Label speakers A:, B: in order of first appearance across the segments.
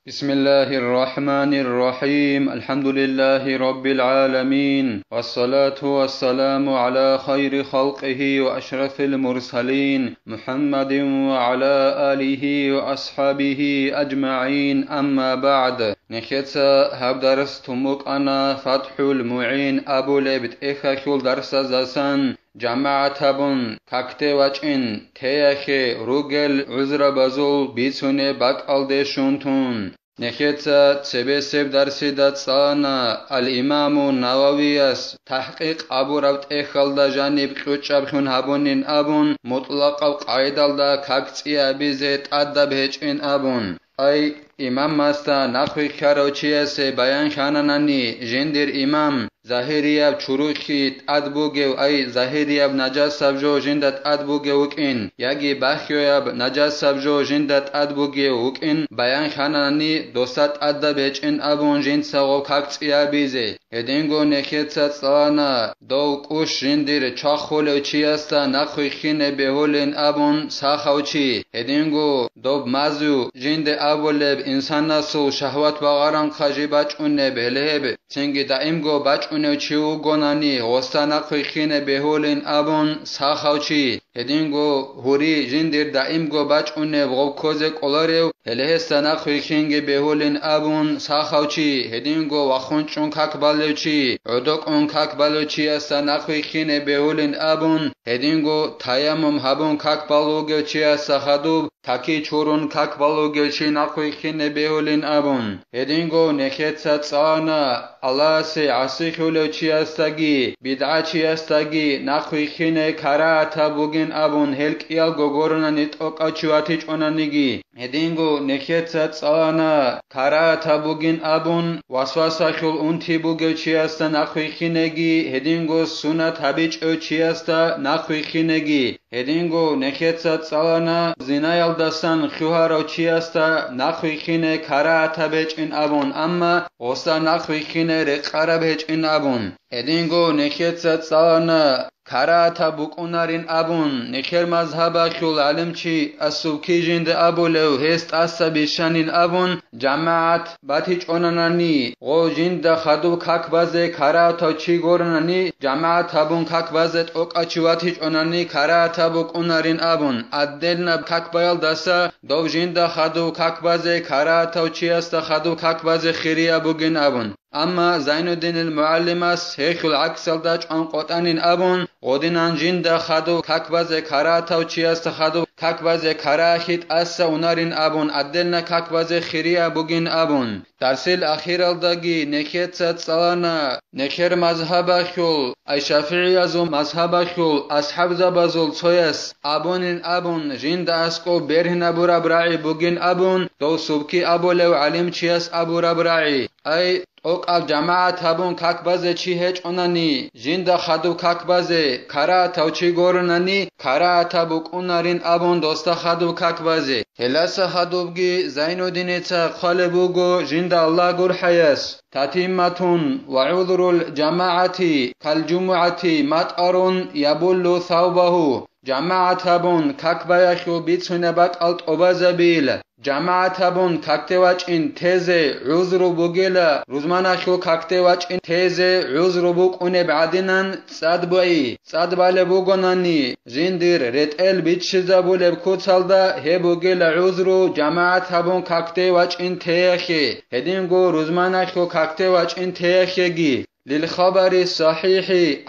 A: بسم الله الرحمن الرحيم الحمد لله رب العالمين والصلاة والسلام على خير خلقه وأشرف المرسلين محمد وعلى آله وأصحابه أجمعين أما بعد نخيتسا هب درس تموك أنا فتح المعين أبو لبت إخاكول درس زسان جماعة بون كاكتي واجين تياخي روغل عزر بزول بيتوني باك شونتون نخيتسا تسبسب درسي داتسانا الإمام النوويس تحقيق أبو ربط إخال دا جانب قوچاب خون هبونين أبون مطلق القايدال دا كاكتي أبيزيت أدى بهجين أبون أي إمام ماستا نخوي كاروچيسي بيان خاناناني جندر إمام ظاهرياب چروخيت ادبوگو أي ظاهرياب نجاس سبجو جندت ادبوگو وكين ياگي باخيوياب نجاس سبجو جندت ادبوگو وكين بيان خاناناني دوستات أدى بهجين أبون جند ساغو كاكتي أبيزي هدينگو نخيتسا تسانا دو قوش جندر چاخولو چياستا نخوي خينه بهولين أبون ساخوچي هدينگو دوب مازو جند أبولب إنسان سو شهوات باغاران خاجي باچونه بهلهب چنگي دائمگو باچونه چيو گوناني غستانا خيخين بهولين أبون ساخوچي هدينگو هوري جندر دائمگو باچونه بغو کوزه قولاريو هلهستانا خيخينگي بهولين أبون ساخوچي هدينگو وخون چون كاك بالوچي عدوك اون كاك بالوچي استانا خيخين بهولين أبون هدينگو تايامم هبون كاك بالوگو چي است خدوب تاكي چورون كاك بالوگو چي نخيخين بهولين أبون هدينگو نخيتسا تسانا الله سي عصي خولو چي استاگي بدعا چي استاگي نخيخين كاراتا بوگين أبون هلك إيال گوگورنا نتوقع چواتيچ اونانيگي هدينگو نخيتسا تسانا كاراتا بوگين أبون واسواسا خول اونتي بوگو چي استا نخيخينگي هدينگو سنت حبيچ او چي استا نخيخينگي هدينگو نخيتسا تسانا زينايال دستان خوهارو چي استا نخيخين كاراتا بيچين أبون أما غستا نخيخين رقارا بيچين أبون هدينگو نخيتسا تسانا كاراتا بوكونارين أبون نخير مذهبا خول علم چي السوكي جند أبو لو هست أسا بشانين أبون جماعت باتيچ اوناناني غو جند خدو كاك بازي كاراتا چي گورناني جماعت أبون كاك بازت اوكا چواتيچ اوناني كاراتا بوكونارين أبون عدلنا كاك بايل دسا دو جند خدو كاك بازي كاراتا چي استا خدو كاك بازي خيريا بوگين أبون أما زين الدين المعلمس هيخ العكس الداج عن قطانين أبون غودينان جند خدو كاكباز كاراتا وچياست خدو كاكباز كاراخيت أسا ونارين أبون عدلنا كاكباز خيريا بوگين أبون ترسيل أخير الداگي نخيت سالانا نخير مذهب خول أي شافعي أزو مذهب خول أصحاب زبازول سويس أبونين أبون جند أسكو بيرهن أبو ربراعي بوگين أبون دو سبكي أبو لو علم چياس أبو ربراعي أي اوقال جماعت هبون كاكبازه چي هيچ اوناني جند خدو كاكبازه كاراتا چي گورناني كاراتا بوكونارين ابون دوستا خدو كاكبازه هلاس خدوبگي زين الدين خالبوگو جند الله گور حياس تتيمتون وعذر الجماعة كالجمعة مطأر يبل ثوبه جماعت هبون كاكبايخو بيتسونه باك الت اوبازبيل جماعت هبون كاكتواچ ان تيزه عذر بوگيلا روزماناخو كاكتواچ ان تيزه عذر بوقونه بعدينن صدباي صدباله بوگوناني زندير رتل بيتشزا بولب كوتسالدا هبوگيلا عذر جماعت هبون كاكتواچ ان تيخي هدينگو روزماناخو كاكتواچ ان تيخيگي للخبر الصحيح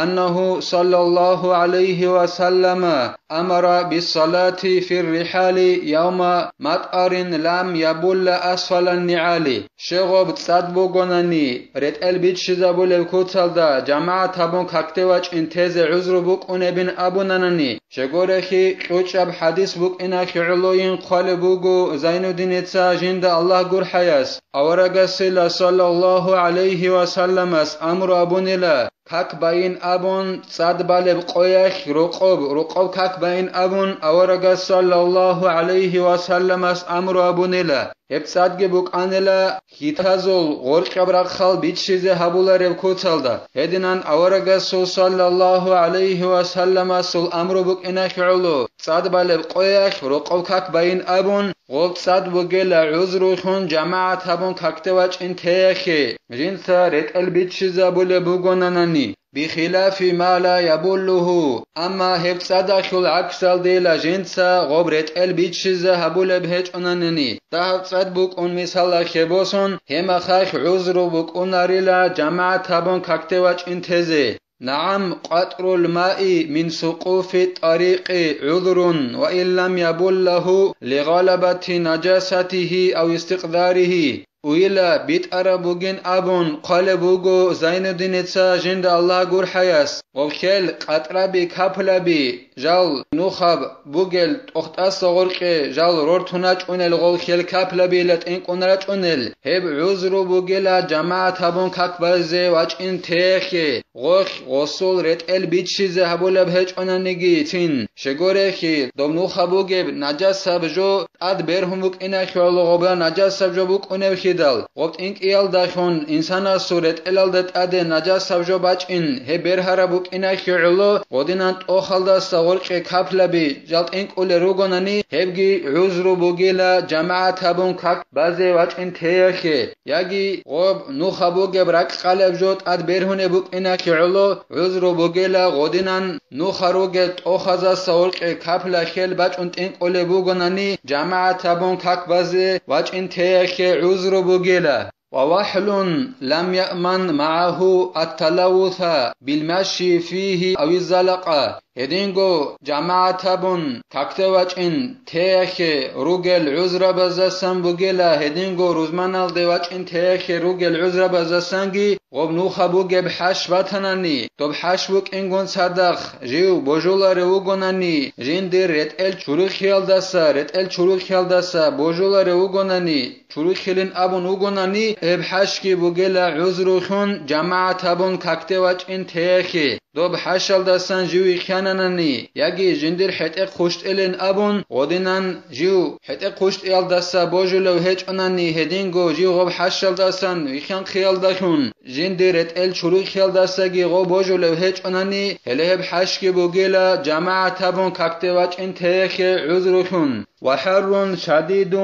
A: أنه صلى الله عليه وسلم أمر بالصلاة في الرحال يوم مطأر لم يبل أسفل النعال شغب تصدبو گوناني رت البيت شزابو للكوتال دا جماعة تابون كاكتواج انتز عذر بوك بن أبوناناني شغورخي قوچب حديث بوك إناخي علوين قال بوغو زين الدين جند الله قر حياس أورغسل صلى الله عليه وسلم أمر أبونيلا كاكباين أبون صاد بالب قويخ رقب كاكباين أبون أورغ صلى الله عليه وسلم أمر أبونيلا هبصاد جبوك أنيلا هيتازول غورق برخال بيتشيزه هبولا ربكوتالدا هدنان أورغ صلى الله عليه وسلم سول أمر بوك إناك علو صاد بالب قويخ رقب كاكباين أبون غوب صاد بوغيلا عذروخون جماعة هبون كاكتواج انتيخي جنسا ريت البيتشيزه بولا بوغوناناني بخلاف ما لا يبله أما هفصادخل عكسال ديلا جنسا غبرت البيتشيزه هبولا بهج أنانني تهفصاد بوك أن مثال خبوسون هما خاخ عذرو بوك أناريلا جماعة هبون كاكتواج انتزي نعم قطر الماء من سقوف الطريق عذر وإن لم يبله لغلبة نجاسته أو استقداره ويلا بيت أرابوغين أبون قالبوغو زين الدين جند الله غور حياس وخيل قطرابي كابلابي جال نوخاب بوغل أختاس غورقي جال رورتوناج أونل غول خيل كابلابي لتين قنراج أونل هب عذرو بوغلا جماعة هبون كاكبازي واج انتيخي غوخ غصول ريت البيتشيزه هبولا بهج أونانيجي تين شغوريخي دوم نوخابوغيب نجاس سابجو اد بيرهموك إناخي ولغوبا نجاس سابجو بوك أونيوخي دال وقت إنك إيال داخون إنسانا سورت إلالدت أدي نجاس سابجو باج إن هبير هرابوك إناخي علو ودينانت أوخالدا سغورقي كابلابي جالت إنك أولي روغوناني هبگي عذرو بوغيلا جماعة هبون كاك بازي واج إن تيخي ياگي غوب نوخابوغي براك قالب جوت اد بيرهوني بوك إناخي علو عذرو بوغيلا غودينان نوخاروغي أوخازا سغورقي كابلا خيل باج إنك أولي بوغوناني جماعة هبون كاك بازي واج إن تيخي عذرو بوغيلا ووحل لم يأمن معه التلوث بالمشي فيه أو الزلقة هدينغو جماعة بون كاكتواجين تيخي روغل عذر بزاسان بوغيلا هدينغو روزمانال ديواجين تيخي روغل عذر بزاسانگي وبنوخا بوغي بحش باتناني تو بحش بوك انگون صدق جيو بوجولا روغوناني جين دير رتل چورو خيال داسا رتل چورو خيال داسا بوجولا روغوناني چورو خيلين ابون اوغوناني بحشكي بوغيلا عذر خون جماعة بون كاكتواجين تيخي دو بحشل دستن جوی خیاننانی یکی جندر حتق خوشت الین ابون غدینن جو حتق خوشت ایل دستا بوجلو هج انانی هدینگو جو غب حشل دستن ویخان خیال دخون جندرت ال چورو خیال دستگی غب بوجلو هج انانی هله بحشکی بوگیلا جماعة تبون کاکتواج انتیخ عذرکن وحر شديد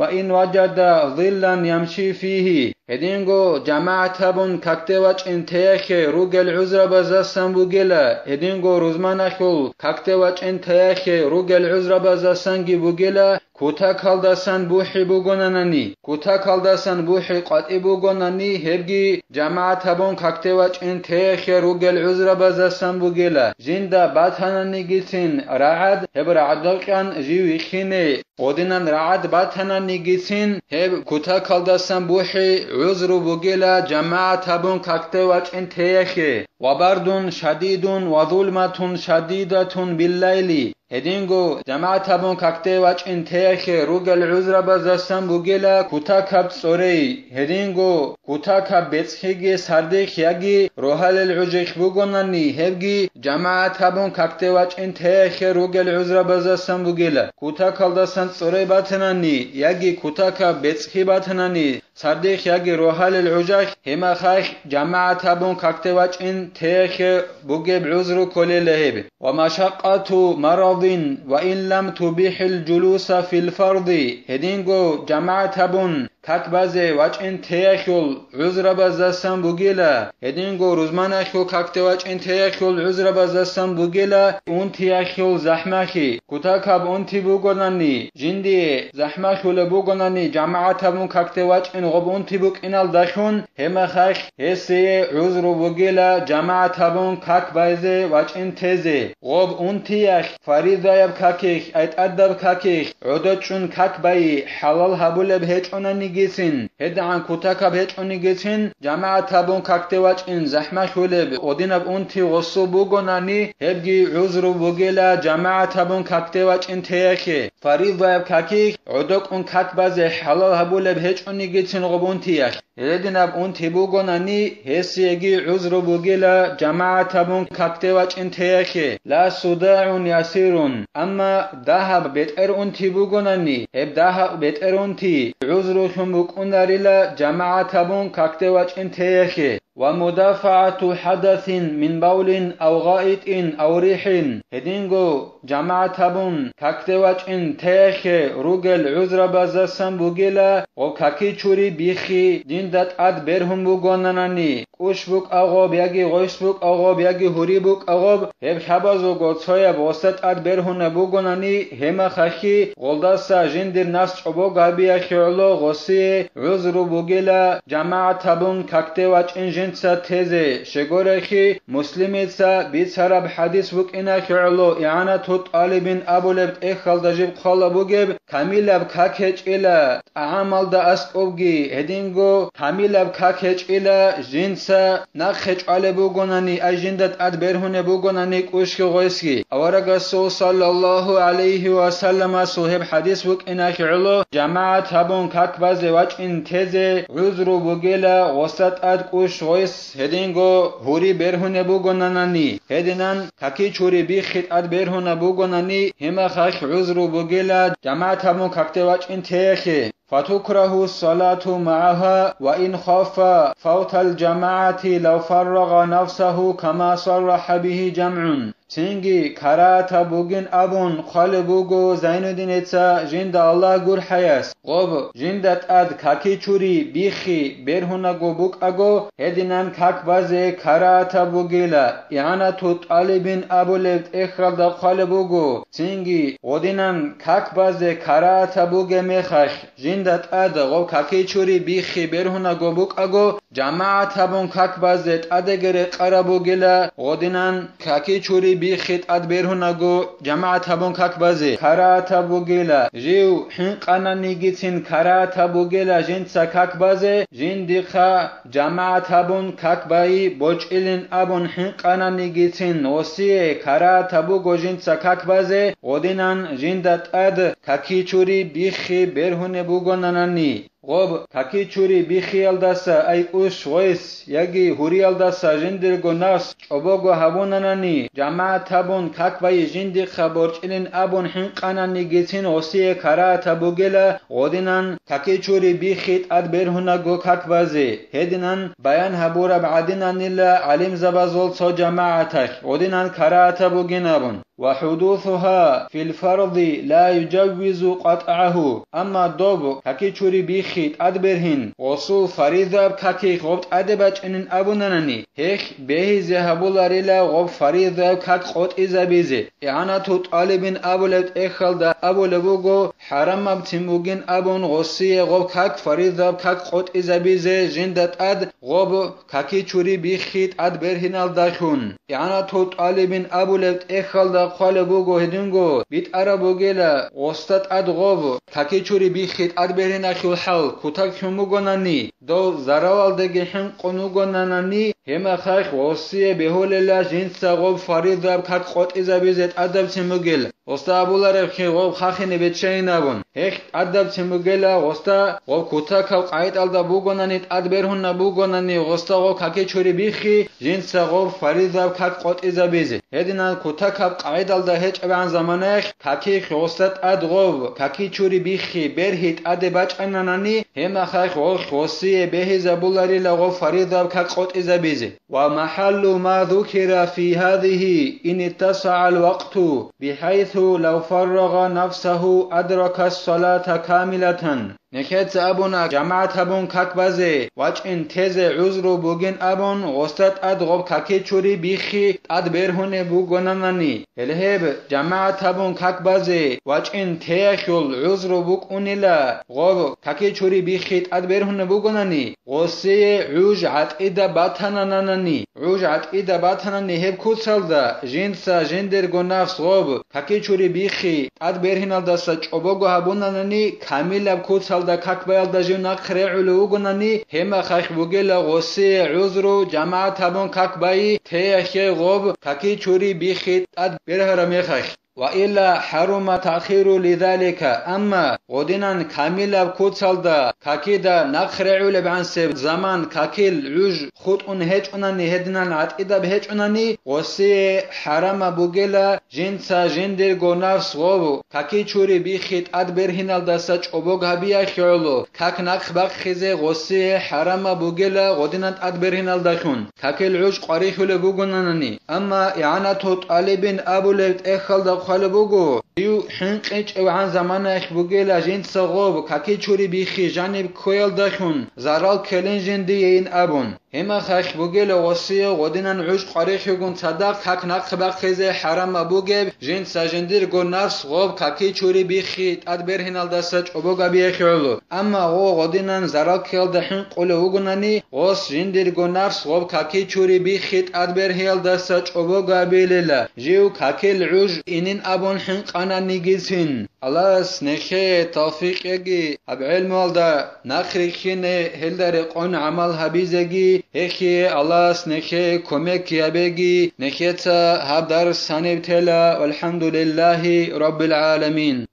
A: وإن وجد ظلا يمشي فيه هدينغو جماعة بون كاكتواج انتيخ روغل عذر بزاسن بوغيلا هدينغو روزمانخول كاكتواج انتيخ روغل عذر بزاسنگي بوغيلا كوتا كالداسن بوحي بوغوناناني كوتا كالداسن بوحي قطعي بوغوناني هبگي جماعة بون كاكتواج انتيخ روغل عذر بزاسن بوغيلا جندا باتاناني گيتين رعد هبر عدلقان جيوي خيني ودينان رعد باتاناني گيتين هب كوتا كالداسن بوحي عذر بوغيلا جماعة بون كاكتواج انتيخ وبرد شديد وظلمة شديدة بالليل هدينغو جماعة بون كاكتواج انتيخ روغل عذر بزاسن بوغيلا كوتا كاب صوري هدينغو كوتا كاب بيتخيگي سردخ ياگي روحال العجيخ بوغوناني هبگي جماعة بون كاكتواج انتيخ روغل عذر بزاسن بوغيلا كوتا كالداسن صوري باتناني ياگي كوتا كاب بيتخي باتناني سردخ ياگي روحال العجيخ هما خاخ جماعة بون كاكتواج انتيخ بوغيب عذر كل لهب ومشقة مرض وإن لم تبيح الجلوس في الفرض هدينغو جماعة بون كاكبازي واج انتيخول عذر بزاسن بوغيلا هدينغو روزمانخو كاكتواج انتيخول عذر بزاسن بوغيلا انتيخول زحمخي كوتاكاب انتي بوغوناني جندي زحمخول بوغوناني جماعة بون كاكتواج انغب انتي بوك انال دخون هما خاخ هسي عذر بوغيلا جماعة بون كاكبازي واج انتزي غب انتيخ فريضة كاكيخ ايت ادب كاكيخ عدوچون كاكباي حلال هبول بهچوناني گيسين هدعن كوتاكا بهچوني گيسين جماعة بون كاكتواج ان زحمه خولب اودينب انتي غصو بوغوناني هبگي عذر بوغيلا جماعة بون كاكتواج ان تيخي فريضة كاكيخ عدوك ان كاكبازي حلال هبول بهچوني گيسين غبون تيخ Edinab unti bugonani hesiegi uzru bugila jama'atabun kaktewac inteyache la suda'un yasirun amma dahab beter unti bugonani heb dahab beter unti uzru shumbukunarila jama'atabun kaktewac inteyache ومدافعة حدث من بول أو غائط أو ريح هدينغو جماعتبون كاكتواج إن تيخ روغل عذر بازسن بوغيلا وكاكي چوري بيخي ديندت اد برهم بوغوناناني كوش بوك أغوب ياگي غوش بوك أغوب ياگي هوري بوك أغوب هب خبازو غوتسويا بوستت اد برهون بوغوناني هما خاكي غلداسا جندر ناس چوبو غابيا خيولو غوسي عذر بوغيلا جماعتبون كاكتواج إن جنسا تيزي شغورخي مسلميتسا بيتسرب حديث بوك إنا خيولو إعانة طالبين أبو لبت إخال دجيب خالا بوغيب كاميلاب كاكيج إلا أعمال دا أسقوغي هدينغو كاميلاب كاكيج إلا جنسا نخيج على بوغوناني أجندت أدبرهن بوغوناني كوشكي غيسكي أورغسو صلى الله عليه وسلم صحيب حديث بوك إنا خيولو جماعة هبون كاكبازي واج إن تيزي عذرو بوغيلا غصت أد كوش غيس هدينغو هوري برهن بوغوناناني هدينان كاكي چوري بيخيت أد برهن بوغوناني هما خاك عذرو بوغيلا جماعة هبون كاكتواج إن تيخي فتكره الصلاة معها وإن خاف فوت الجماعة لو فرغ نفسه كما صرح به جمع سنگي كراتا بوغين أبون خال بوغو زين الدين إتسا جند الله gur حياس غوب جندت أد كاكي چوري بيخي برهنا غو بوك أغو هدينان كاك بازي كراتا بوغيلا إعانة طالبين أبو لبت إخرال دا خال بوغو سنگي غدينان كاك بازي كراتا بوغي ميخش جندت أد غوب كاكي چوري بيخي برهنا غو بوك أغو جماعة هبون كاك بازي أدگري قربوغيلا غدينان كاكي چوري بيخيت أدبرهنغو جماعة هبون كاك بازي كراتا بوغيلا جيو حنقانا نيجيتين كراتا بوغيلا جنسا كاك بازي جندخا جماعة هبون كاك باي بوچئلين أبون حنقانا نيجيتين وسي كراتا بوغو جنسا كاك بازي غدينان جندت أد كاكي چوري بيخي برهن بوغوناناني غوب كاكي چوري بيخيال داسا اي اوش غيس ياگي هوريال داسا جندرگو ناس چوبوگو هبوناناني جماعة هبون كاك باي جندي خبورچلين ابون حنقاناني گيتين وسي كراتا بوغيلا غودينان كاكي چوري بيخيت اد برهنگو كاك بازي هدينان بيان هبورا بعدينان نلا علم زبازول سو جماعتك غودينان كراتا بوغينابون وحدوثها في الفرض لا يجوز قطعه أما دوب كاكي چوري بيخيت أدبرهن وصو فريضة كاكي غبت أدباج إنن أبونانني هيخ بيه زهبولاريلا غب فريضة كاك قط إزابيزي إعانة طالبين أبولت إخل دا أبولبوغو حرم بتموغين أبون غصي غب كاك فريضة كاك قط إزابيزي جندت أد غب كاكي چوري بيخيت أدبرهن الداخون إعانة طالبين أبولت إخل دا خال بوغو هدنگو بيت عربوغيلا غستت ادغوب كاكي چوري بيخيت ادبرينا خيل حل كوتاك شموغوناني دو زراوال دگه هم قنوغوناناني هما خاخ وصيه بهوللا جنسا غوب فريضه كاك قط ازابيزت ادب سموغل وستا ابولار خي غوب خاخني بچينابون هيخ ادب سموغلا وستا غوب كوتاك قايت الدا بوغونانيت ادبرهن بوغوناني وستا غوب كاكي چوري بيخي جنسا غوب فريضه كاك قط ازابيز هدينان كوتاك قايدال دا هيچ ابان زمانخ كاكي خوستت ادغوب كاكي چوري بيخي برهيت ادباچ اناناني هما خاخ خوسي به زبولاري لغو فريضه كاك قط ازابيز ومحل ما ذكر في هذه ان اتسع الوقت بحيث لو فرغ نفسه ادرك الصلاه كامله نكت ابونا جماعة هبون كاك بازي واج ان تيز عذرو بوغين ابون غستت ادغوب كاكي چوري بيخي اد برهن بوغوناناني الهب جماعة هبون كاك بازي واج ان تيخل عذرو بوك اونيلا غوب كاكي چوري بيخي اد برهن بوغوناني غسي عوج عتيدا باتاناناني عوج عتيدا باتاناني هب كوتسالدا جنسا جندرگو نفس غوب كاكي چوري بيخي اد برهن داسا چوبوگو هبوناناني كامل كوتسال دا كاك بايل دا جونا خريعلو وغناني هما خاخ بوغيلا غسي عذرو جماعة هبون كاك باي تيخي غوب كاكي چوري بيخيت اد برهرمي خاخ وإلا حرم تأخير لذلك أما غدنا كاملا كوتسالدا كاكيدا نخرعو لبعنسب زمان كاكيل عج خطون هجوناني هدنان عتقدا بهجوناني وسي حرم بوغلا جنسا جندر گونافس غوو كاكي چوري بيخيت ادبرهنال داسا چوبوغ هبيا خيولو كاك نخ بق خيزه غوسي حرم بوغلا غدنا ادبرهنال داخون كاكيل عج قريخول بوغوناني اما اعانه طالبين ابو ليت اخل خالبوگو يو حنقچ وعن زمان اخ بوگلا جنت سغوب كاكي چوري بيخي جانب كويل دخون زارال كلنجن دي ان ابون هما خخ بوگلا وصيه غدنن عش قريخ يگون صدق كاك نق بخيزه حرام بوگب جنت ساجندير گو نفس غوب كاكي چوري بيخي ادبرهنال دسچ اوبوگا بيخيلو اما غو غدنن زارال كيل دحن قول وگوناني غوس جندير گو نفس غوب كاكي چوري بيخي ادبرهيل دسچ اوبوگا بيللا جيو كاكي العج انن ابون حنق انا نيجيسين الله سنخي توفيق يجي اب علم والدا نخريخين هلدر قون عمل هبيزگي هكي الله سنخي كومك يبگي نخيتا هب در سنبتلا والحمد لله رب العالمين.